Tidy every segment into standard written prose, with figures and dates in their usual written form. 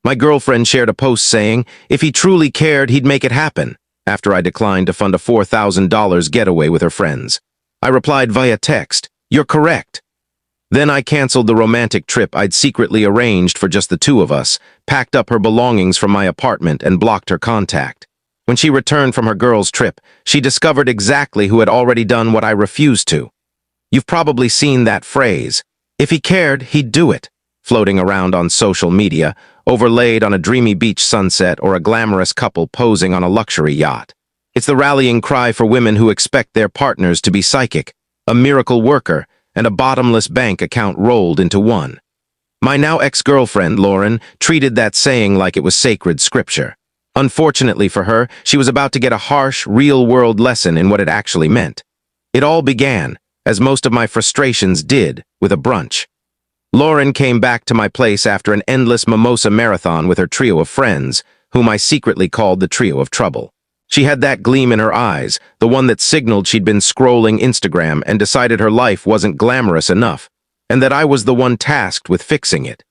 My girlfriend shared a post saying, if he truly cared, he'd make it happen, after I declined to fund a $4,000 getaway with her friends. I replied via text, "You're correct." Then I canceled the romantic trip I'd secretly arranged for just the two of us, packed up her belongings from my apartment, and blocked her contact. When she returned from her girls' trip, she discovered exactly who had already done what I refused to. You've probably seen that phrase, "If he cared, he'd do it," floating around on social media, overlaid on a dreamy beach sunset or a glamorous couple posing on a luxury yacht. It's the rallying cry for women who expect their partners to be psychic, a miracle worker, and a bottomless bank account rolled into one. My now ex-girlfriend, Lauren, treated that saying like it was sacred scripture. Unfortunately for her, she was about to get a harsh, real-world lesson in what it actually meant. It all began, as most of my frustrations did, with a brunch. Lauren came back to my place after an endless mimosa marathon with her trio of friends, whom I secretly called the Trio of Trouble. She had that gleam in her eyes, the one that signaled she'd been scrolling Instagram and decided her life wasn't glamorous enough, and that I was the one tasked with fixing it.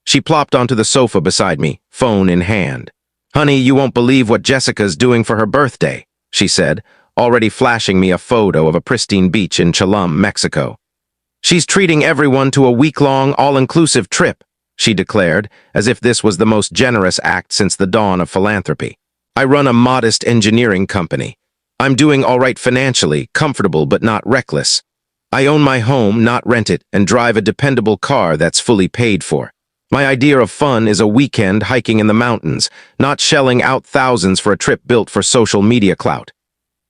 She plopped onto the sofa beside me, phone in hand. "Honey, you won't believe what Jessica's doing for her birthday," she said, already flashing me a photo of a pristine beach in Tulum, Mexico. "She's treating everyone to a week-long, all-inclusive trip," she declared, as if this was the most generous act since the dawn of philanthropy. "I run a modest engineering company. I'm doing all right financially, comfortable but not reckless. I own my home, not rent it, and drive a dependable car that's fully paid for. My idea of fun is a weekend hiking in the mountains, not shelling out thousands for a trip built for social media clout."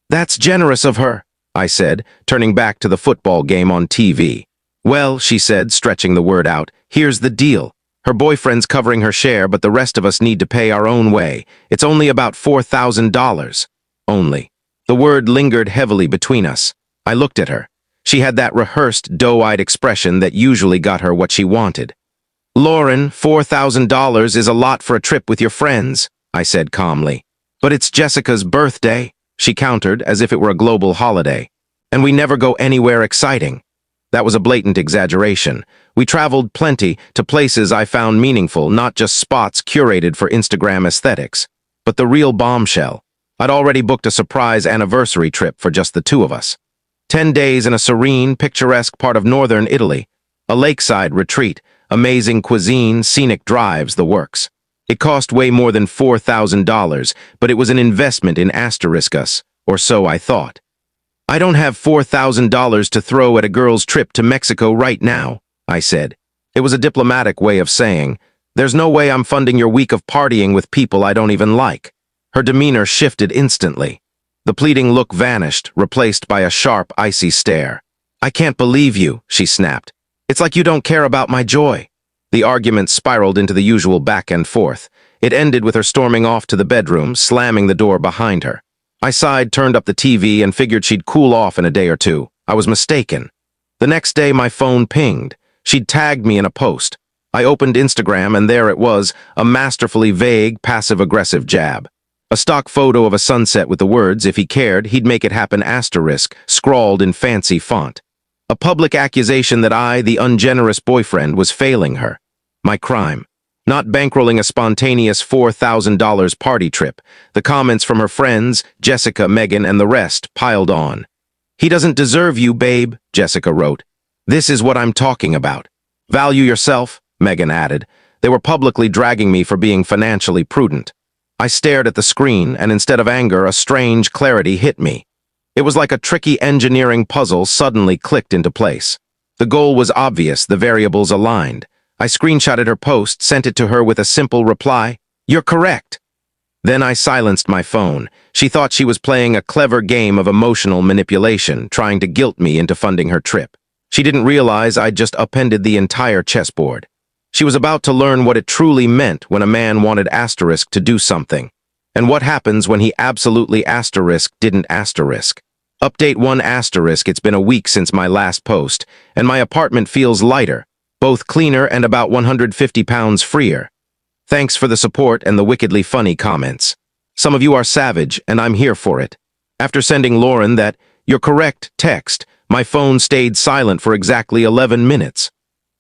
"That's generous of her," I said, turning back to the football game on TV. "Well," she said, stretching the word out, "here's the deal. Her boyfriend's covering her share, but the rest of us need to pay our own way. It's only about $4,000. Only." The word lingered heavily between us. I looked at her. She had that rehearsed, doe-eyed expression that usually got her what she wanted. "Lauren, $4,000 is a lot for a trip with your friends," I said calmly. "But it's Jessica's birthday," she countered as if it were a global holiday. "And we never go anywhere exciting." That was a blatant exaggeration. We traveled plenty to places I found meaningful, not just spots curated for Instagram aesthetics. But the real bombshell, I'd already booked a surprise anniversary trip for just the two of us. 10 days in a serene, picturesque part of northern Italy, a lakeside retreat, amazing cuisine, scenic drives, the works. It cost way more than $4,000, but it was an investment in us, or so I thought. "I don't have $4,000 to throw at a girl's trip to Mexico right now," I said. It was a diplomatic way of saying, "There's no way I'm funding your week of partying with people I don't even like." Her demeanor shifted instantly. The pleading look vanished, replaced by a sharp, icy stare. "I can't believe you," she snapped. "It's like you don't care about my joy." The argument spiraled into the usual back and forth. It ended with her storming off to the bedroom, slamming the door behind her. I sighed, turned up the TV, and figured she'd cool off in a day or two. I was mistaken. The next day, my phone pinged. She'd tagged me in a post. I opened Instagram, and there it was, a masterfully vague, passive-aggressive jab. A stock photo of a sunset with the words, "If he cared, he'd make it happen," scrawled in fancy font. A public accusation that I, the ungenerous boyfriend, was failing her. My crime. Not bankrolling a spontaneous $4,000 party trip. The comments from her friends, Jessica, Megan, and the rest, piled on. "He doesn't deserve you, babe," Jessica wrote. "This is what I'm talking about." "Value yourself," Megan added. They were publicly dragging me for being financially prudent. I stared at the screen, and instead of anger, a strange clarity hit me. It was like a tricky engineering puzzle suddenly clicked into place. The goal was obvious, the variables aligned. I screenshotted her post, sent it to her with a simple reply, "You're correct." Then I silenced my phone. She thought she was playing a clever game of emotional manipulation, trying to guilt me into funding her trip. She didn't realize I'd just upended the entire chessboard. She was about to learn what it truly meant when a man wanted to do something, and what happens when he absolutely didn't. Update 1 it's been a week since my last post, and my apartment feels lighter, both cleaner and about 150 pounds freer. Thanks for the support and the wickedly funny comments. Some of you are savage, and I'm here for it. After sending Lauren that "You're correct" text, my phone stayed silent for exactly 11 minutes.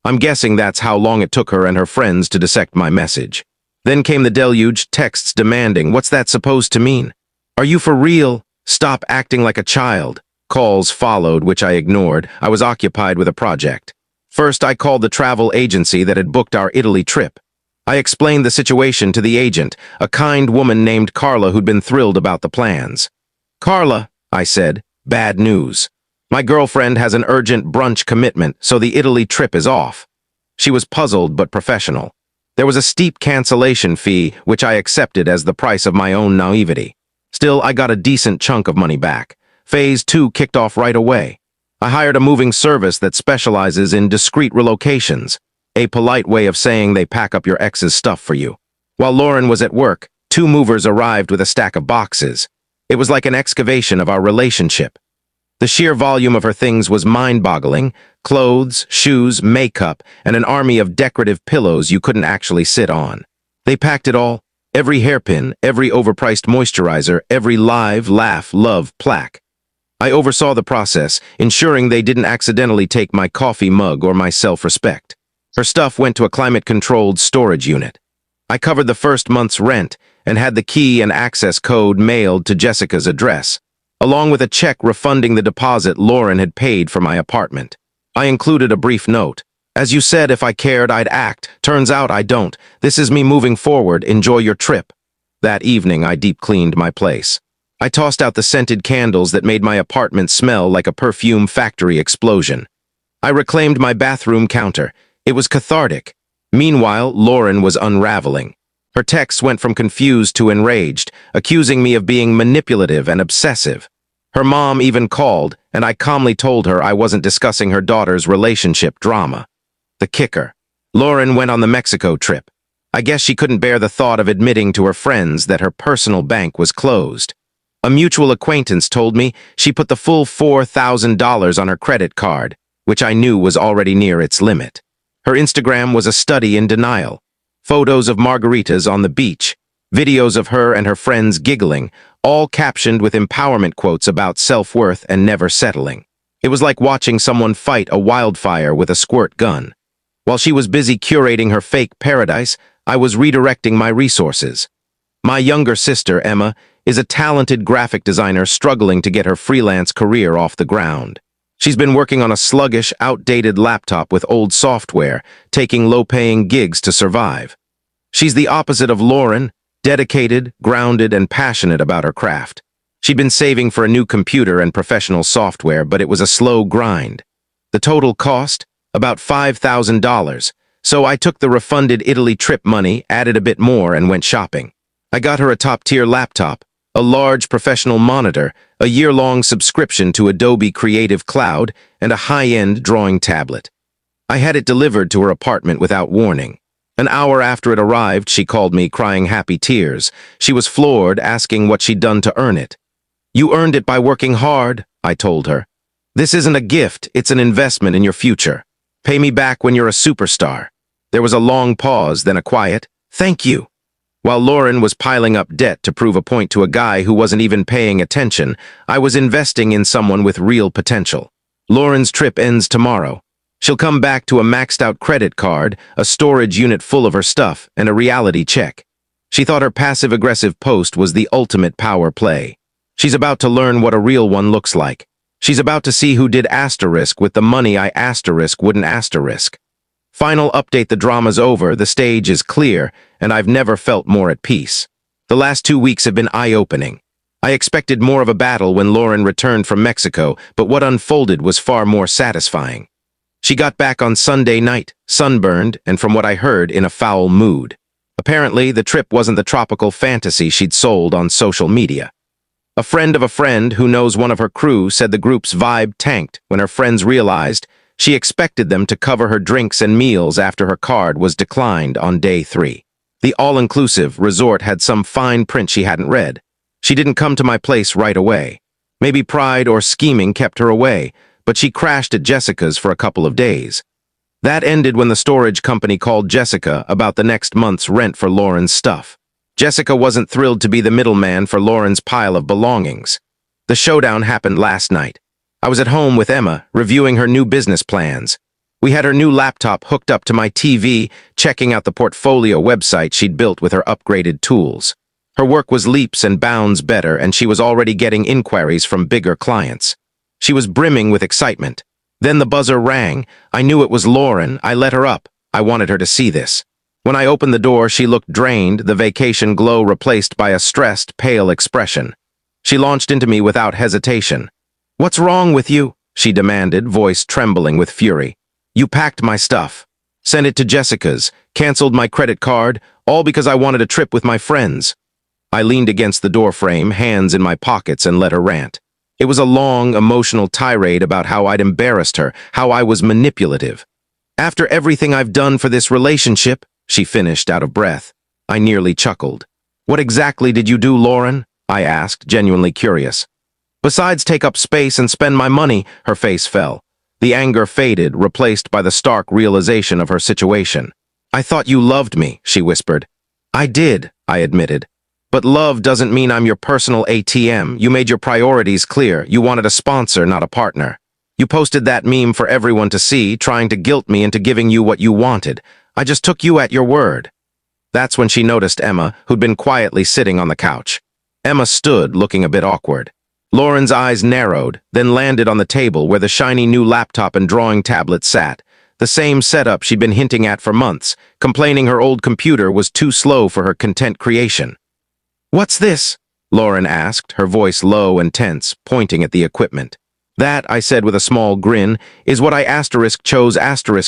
I'm guessing that's how long it took her and her friends to dissect my message. Then came the deluge, texts demanding, "What's that supposed to mean? Are you for real? Stop acting like a child." Calls followed, which I ignored. I was occupied with a project. First, I called the travel agency that had booked our Italy trip. I explained the situation to the agent, a kind woman named Carla who'd been thrilled about the plans. "Carla," I said, "bad news. My girlfriend has an urgent brunch commitment, so the Italy trip is off." She was puzzled but professional. There was a steep cancellation fee, which I accepted as the price of my own naivety. Still, I got a decent chunk of money back. Phase 2 kicked off right away. I hired a moving service that specializes in discreet relocations, a polite way of saying they pack up your ex's stuff for you. While Lauren was at work, 2 movers arrived with a stack of boxes. It was like an excavation of our relationship. The sheer volume of her things was mind-boggling: clothes, shoes, makeup, and an army of decorative pillows you couldn't actually sit on. They packed it all: every hairpin, every overpriced moisturizer, every live, laugh, love plaque. I oversaw the process, ensuring they didn't accidentally take my coffee mug or my self-respect. Her stuff went to a climate-controlled storage unit. I covered the first month's rent and had the key and access code mailed to Jessica's address, along with a check refunding the deposit Lauren had paid for my apartment. I included a brief note. "As you said, if I cared, I'd act. Turns out I don't. This is me moving forward. Enjoy your trip." That evening, I deep-cleaned my place. I tossed out the scented candles that made my apartment smell like a perfume factory explosion. I reclaimed my bathroom counter. It was cathartic. Meanwhile, Lauren was unraveling. Her texts went from confused to enraged, accusing me of being manipulative and obsessive. Her mom even called, and I calmly told her I wasn't discussing her daughter's relationship drama. The kicker: Lauren went on the Mexico trip. I guess she couldn't bear the thought of admitting to her friends that her personal bank was closed. A mutual acquaintance told me she put the full $4,000 on her credit card, which I knew was already near its limit. Her Instagram was a study in denial. Photos of margaritas on the beach, videos of her and her friends giggling, all captioned with empowerment quotes about self-worth and never settling. It was like watching someone fight a wildfire with a squirt gun. While she was busy curating her fake paradise, I was redirecting my resources. My younger sister, Emma, is a talented graphic designer struggling to get her freelance career off the ground. She's been working on a sluggish, outdated laptop with old software, taking low-paying gigs to survive. She's the opposite of Lauren, dedicated, grounded, and passionate about her craft. She'd been saving for a new computer and professional software, but it was a slow grind. The total cost? About $5,000, so I took the refunded Italy trip money, added a bit more, and went shopping. I got her a top-tier laptop, a large professional monitor, a year-long subscription to Adobe Creative Cloud, and a high-end drawing tablet. I had it delivered to her apartment without warning. An hour after it arrived, she called me, crying happy tears. She was floored, asking what she'd done to earn it. "You earned it by working hard," I told her. "This isn't a gift, it's an investment in your future. Pay me back when you're a superstar." There was a long pause, then a quiet, "Thank you." While Lauren was piling up debt to prove a point to a guy who wasn't even paying attention, I was investing in someone with real potential. Lauren's trip ends tomorrow. She'll come back to a maxed-out credit card, a storage unit full of her stuff, and a reality check. She thought her passive-aggressive post was the ultimate power play. She's about to learn what a real one looks like. She's about to see who did asterisk with the money I asterisk wouldn't asterisk. Final update: the drama's over, the stage is clear, and I've never felt more at peace. The last 2 weeks have been eye-opening. I expected more of a battle when Lauren returned from Mexico, but what unfolded was far more satisfying. She got back on Sunday night, sunburned, and from what I heard, in a foul mood. Apparently, the trip wasn't the tropical fantasy she'd sold on social media. A friend of a friend who knows one of her crew said the group's vibe tanked when her friends realized she expected them to cover her drinks and meals after her card was declined on day 3. The all-inclusive resort had some fine print she hadn't read. She didn't come to my place right away. Maybe pride or scheming kept her away, but she crashed at Jessica's for a couple of days. That ended when the storage company called Jessica about the next month's rent for Lauren's stuff. Jessica wasn't thrilled to be the middleman for Lauren's pile of belongings. The showdown happened last night. I was at home with Emma, reviewing her new business plans. We had her new laptop hooked up to my TV, checking out the portfolio website she'd built with her upgraded tools. Her work was leaps and bounds better, and she was already getting inquiries from bigger clients. She was brimming with excitement. Then the buzzer rang. I knew it was Lauren. I let her up. I wanted her to see this. When I opened the door, she looked drained, the vacation glow replaced by a stressed, pale expression. She launched into me without hesitation. "What's wrong with you?" she demanded, voice trembling with fury. "You packed my stuff. Sent it to Jessica's, canceled my credit card, all because I wanted a trip with my friends." I leaned against the doorframe, hands in my pockets, and let her rant. It was a long, emotional tirade about how I'd embarrassed her, how I was manipulative. "After everything I've done for this relationship," she finished out of breath. I nearly chuckled. "What exactly did you do, Lauren?" I asked, genuinely curious. "Besides take up space and spend my money," her face fell. The anger faded, replaced by the stark realization of her situation. "I thought you loved me," she whispered. "I did," I admitted. "But love doesn't mean I'm your personal ATM. You made your priorities clear. You wanted a sponsor, not a partner. You posted that meme for everyone to see, trying to guilt me into giving you what you wanted. I just took you at your word." That's when she noticed Emma, who'd been quietly sitting on the couch. Emma stood, looking a bit awkward. Lauren's eyes narrowed, then landed on the table where the shiny new laptop and drawing tablet sat. The same setup she'd been hinting at for months, complaining her old computer was too slow for her content creation. "What's this?" Lauren asked, her voice low and tense, pointing at the equipment. "That," I said with a small grin, "is what I chose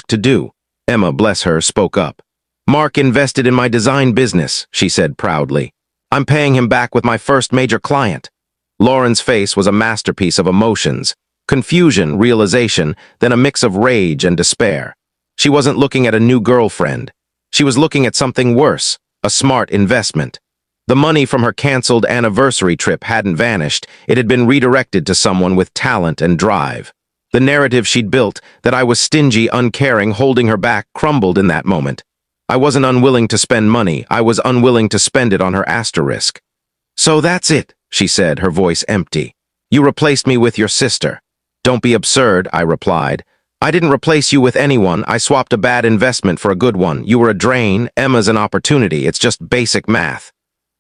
to do." Emma, bless her, spoke up. "Mark invested in my design business," she said proudly. "I'm paying him back with my first major client." Lauren's face was a masterpiece of emotions, confusion, realization, then a mix of rage and despair. She wasn't looking at a new girlfriend. She was looking at something worse, a smart investment. The money from her canceled anniversary trip hadn't vanished. It had been redirected to someone with talent and drive. The narrative she'd built, that I was stingy, uncaring, holding her back, crumbled in that moment. I wasn't unwilling to spend money. I was unwilling to spend it on her asterisk. "So that's it," she said, her voice empty. "You replaced me with your sister." "Don't be absurd," I replied. "I didn't replace you with anyone. I swapped a bad investment for a good one. You were a drain. Emma's an opportunity. It's just basic math."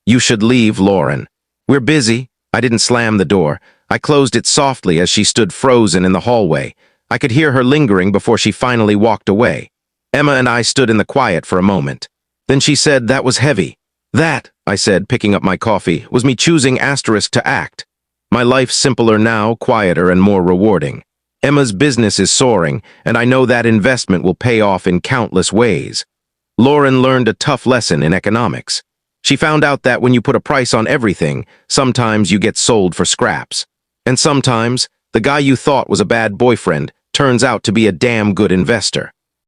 "You should leave, Lauren." "We're busy." I didn't slam the door. I closed it softly as she stood frozen in the hallway. I could hear her lingering before she finally walked away. Emma and I stood in the quiet for a moment. Then she said, "That was heavy." "That," I said, picking up my coffee, "was me choosing asterisk to act. My life's simpler now, quieter and more rewarding. Emma's business is soaring, and I know that investment will pay off in countless ways." Lauren learned a tough lesson in economics. She found out that when you put a price on everything, sometimes you get sold for scraps. And sometimes, the guy you thought was a bad boyfriend turns out to be a damn good investor.